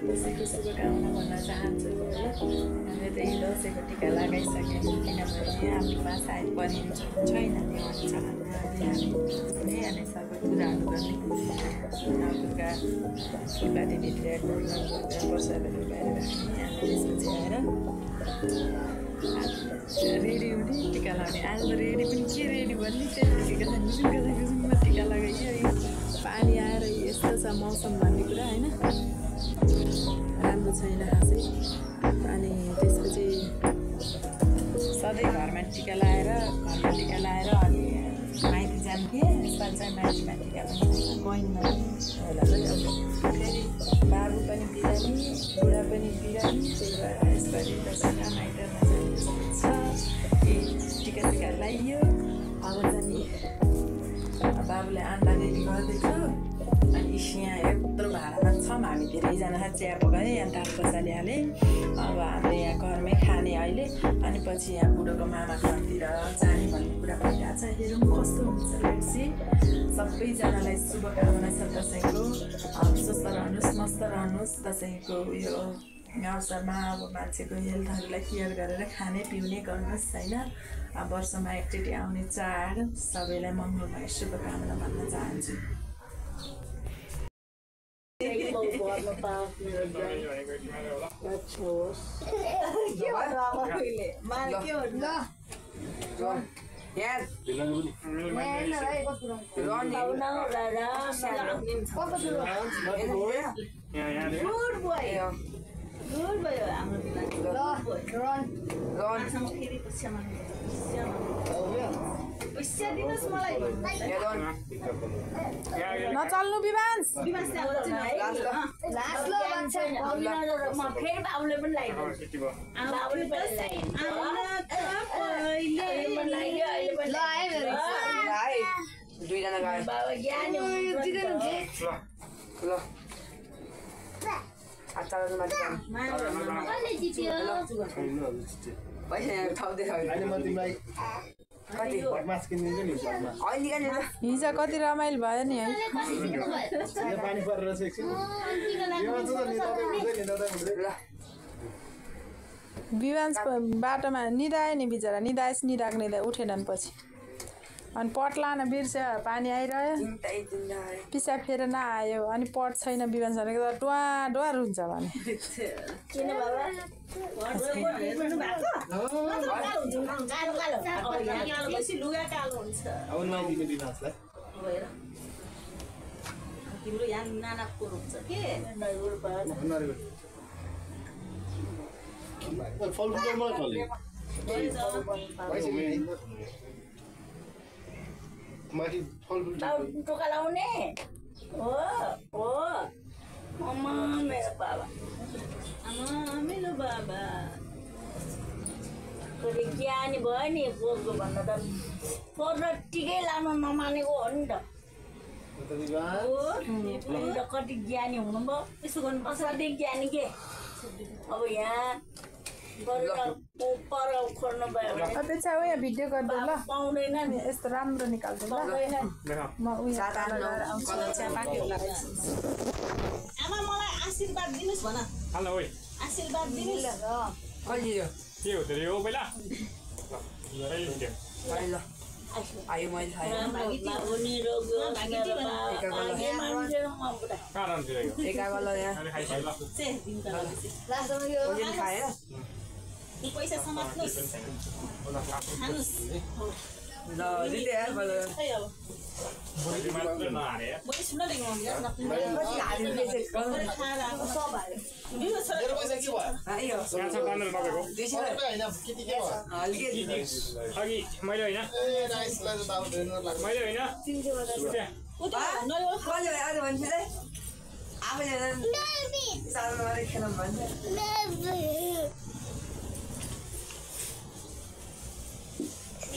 दसैँको शुभकामना भन्न चाहन्छु होइन हामीले त यही दसैँको टिका लगाइसक्यौँ किनभने हाम्रोमा सायद परिन्छ छैन त्यो चाडमा बिहानै अनि सबै पूजाहरू गर्ने दुर्गा देवी प्रसादहरू लगाएर राख्ने अनि त्यसपछि आएर रेडी हुने टिका लगाउने आज त रेडी पनि के रेडी भन्ने त्यतिकै गजङमा टिका लगाइयो पानी आएर यस्तो छ मौसम भन्ने कुरा होइन राम्रो छैन खासै अनि त्यसपछि सधैँ घरमा टिका लगाएर अनि माइती जान्थेँ यसपालि चाहिँ माइतीमा टिका पनि बहिनीमा होला चाहिँ अब फेरि बाबु पनि बिरामी बुढा पनि बिरामी त्यही भएर यसपालि दसैँमा माइतमा जाने छ टिका लगाइयो अब जाने बाबुलाई अन्डा रेडी गर्दैछु अनि यहाँ यत्रो भाडामा छौँ हामी धेरैजना चिया पकाएँ अनि तार पछाडि हालेँ अब हामीले यहाँ घरमै खाने अहिले अनि पछि यहाँ बुढोको मामा घरतिर जाने भन्ने कुरा भइरहेको छ हेरौँ कस्तो हुन्छ लेट्सी सबैजनालाई शुभकामना छ दसैँको स्वस्थ रहनुहोस् मस्त रहनुहोस् दसैँको उयो अवसरमा अब मान्छेको हेल्थहरूलाई केयर गरेर खाने पिउने गर्नुहोस् होइन वर्षमा एकचोटि आउने चाड सबैलाई मङ्गलमय शुभकामना भन्न चाहन्छु नचल्नु विवांश हिजो कति रमाइलो भयो नि है विवांश बाटोमा निदायो नि बिचरा निदाग्नेलाई उठेनन् पछि अनि पट लान बिर्स्यो पानी आइरह्यो पिसाब फेर नआयो अनि पट छैन विवांश भनेको त डुवा हुन्छ भने टोका लाउने हो आमा मेरो बाबा कति ज्ञानी भयो नि बोक्नु भन्दा त पर्न टिकै लानु नमानेको हो नि त कति ज्ञानी हुनुभयो यसो गर्नुपर्छ कति ज्ञानी के अब यहाँ अपेक्षा हो यहाँ भिडियो गर्दै ल पाउँदैन नि यस्तो राम्रो निकाल्छु ल म उयो आमा मलाई आशीर्वाद दिनुस् भन हेलो ओइ आशीर्वाद दिनुस् कहिले के हो त यो पहिला ल आयो मैले खाएँ पैसा समात्नुहोस् खानुहोस् ल दिदी यार बोले बोले सुन न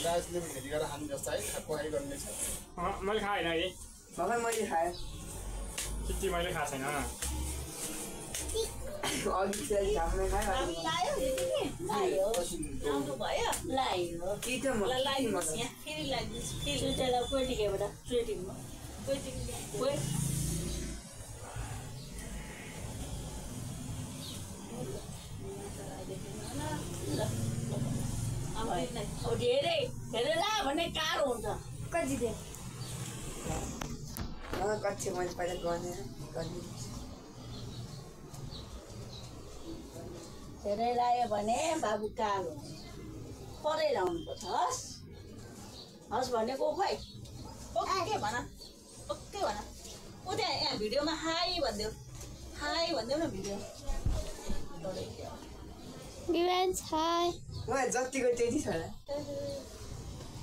राजले भेटी गरेर हामी जस्तो है पकाइ गर्ने छ मैले खाएन है बाबा मैले खाएँ चिट्ठी मैले खाएको छैन अघि चाहिँ घाममा खाएँ लायो लायो आउनु भयो लायो के थियो मलाई लाइदिनुहोस् यहाँ फेरि लाइदिनुहोस् फेरि दुईवटा पोइटिकेबाट ट्रेटिङमा पोइटिङ धेरै ला भन्ने गाह्रो हुन्छ कति दे कति मैले पहिला गर्ने धेरै लायो भने बाबु कालो परै लाउनुपर्छ हस् भनेको खोइ ओके भन ऊ त्यहाँ यहाँ भिडियोमा हाई भनिदेऊ न भिडियो Viewers, hi. जतिको त्यति छ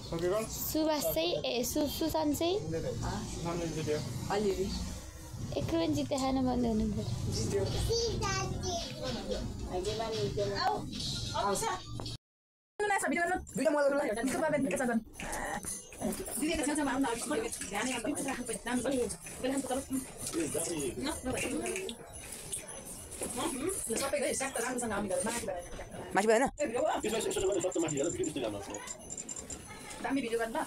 सुभाष चाहिँ सुशान्त चाहिँ अलिअलि एक रुपियाँ जिते खान भन्दै हुनुहुन्छ जित्यो भिडियो मजा माथि भएन दामी भिडियो गर्नु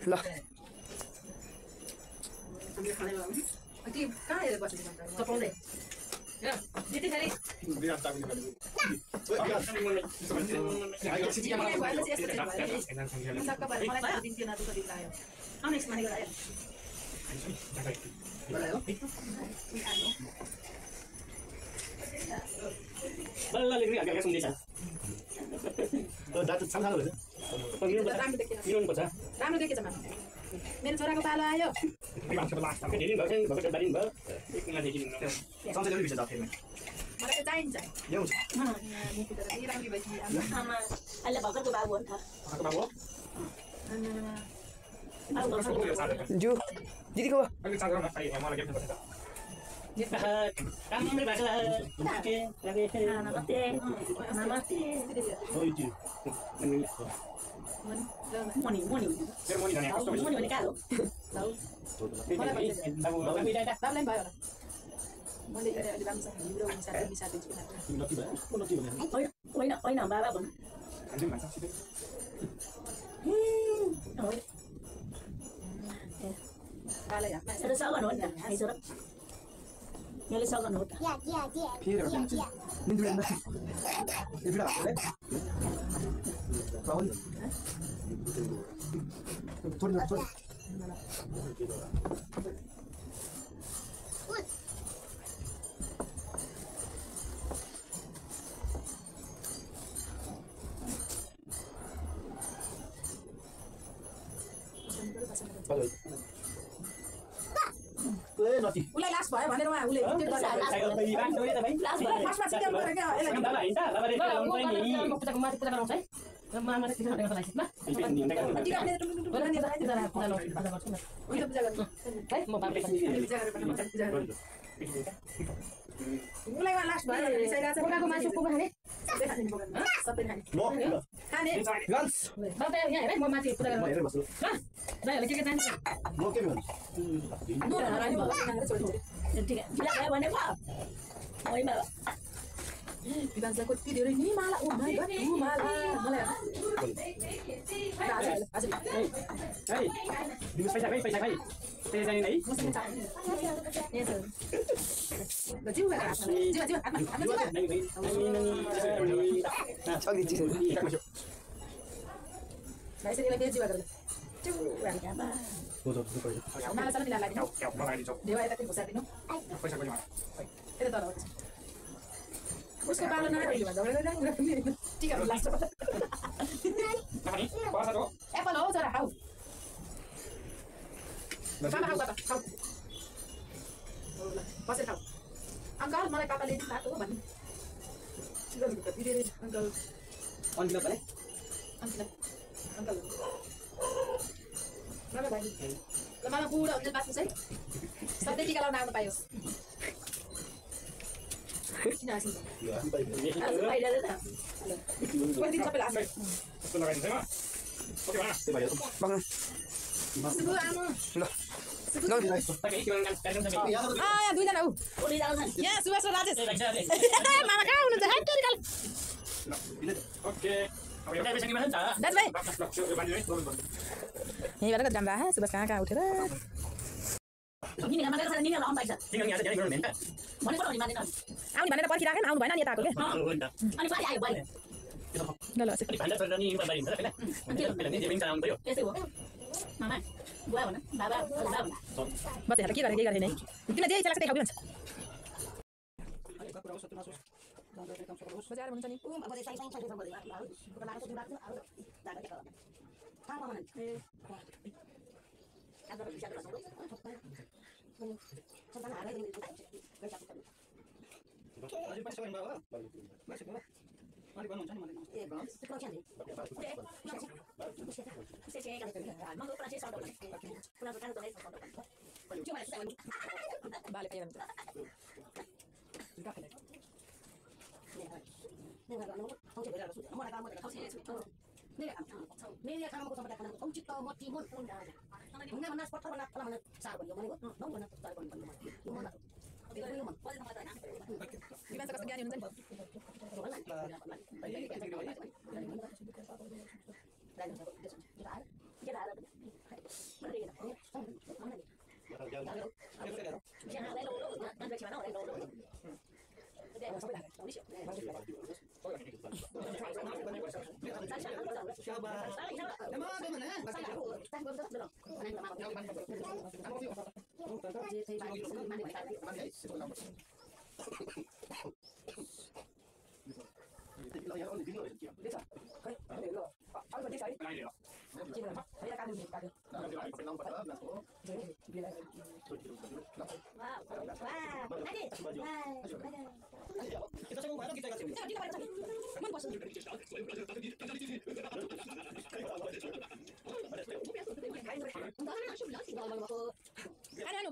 ल त्यो कहाँ हेरेर बसेको चपाउँदै त्यति खालि राम्रो देखेछ मेरो छोराको पालो आयो मलाई चाहिन्छ अहिले भर्खरको बाबु हो नि त जो दिदीको होइन बाबा भन्नु सगन हो नि त यसले सगन हो त उसलाई लास्ट भयो भनेर उसले लास्ट भयो मासु खाने सबै खाने म माथि पूजा कति धेरै नि माला उसको पालो नआइले भन्दा टिका लाग्छ एप्पल हो जरा खाऊ मामा खाऊ बसेर खाऊ अङ्कल मलाई पापाले दिएको हो भन्नु अङ्कल अङ्कल ल मामा बुढो हुन्छ बाँच्नुहोस् है सधैँ टिका लाउन आउनु पाइयोस् किन हाँसिन्छ यहाँ दुईजना ऊ यहाँ सुभाष र राजेश मामा कहाँ हुनुहुन्छ यहीँबाट कति राम्रो आयो सुभाष कहाँ उठेर आउने भनेर पर्खिराखेँ आउनु भएन नि यता आएको क्या ल ल त्यसै हो मामा बुवा भन बाबा बाबा भन बस हेर के गरे नै तिमीलाई जे इच्छा लाग्छ त्यही खाऊ भन्छ बजार हुन्छ नि बाले के भन्छ विवाह कस्तो ज्ञानी हुनुहुन्छ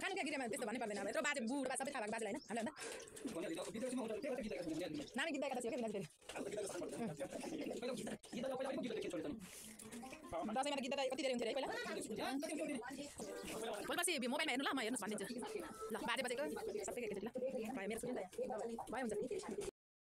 खानु क्या गिरेमा त्यस्तो भन्नै पर्दैन अब यत्रो बाजे बुढा सबै थाहा भएको बाजेलाई होइन हामीलाई नानी गीत गाएका थियो क्या फेरि दसैँमा त गीत कति धेरै हुन्थ्यो है पहिला भोलिपर्सि मोबाइलमा हेर्नु ल म हेर्नुहोस् भनिदिन्छु ल बाजे बजेको सबै एकैचोटि ल भयो मेरो भयो हुन्छ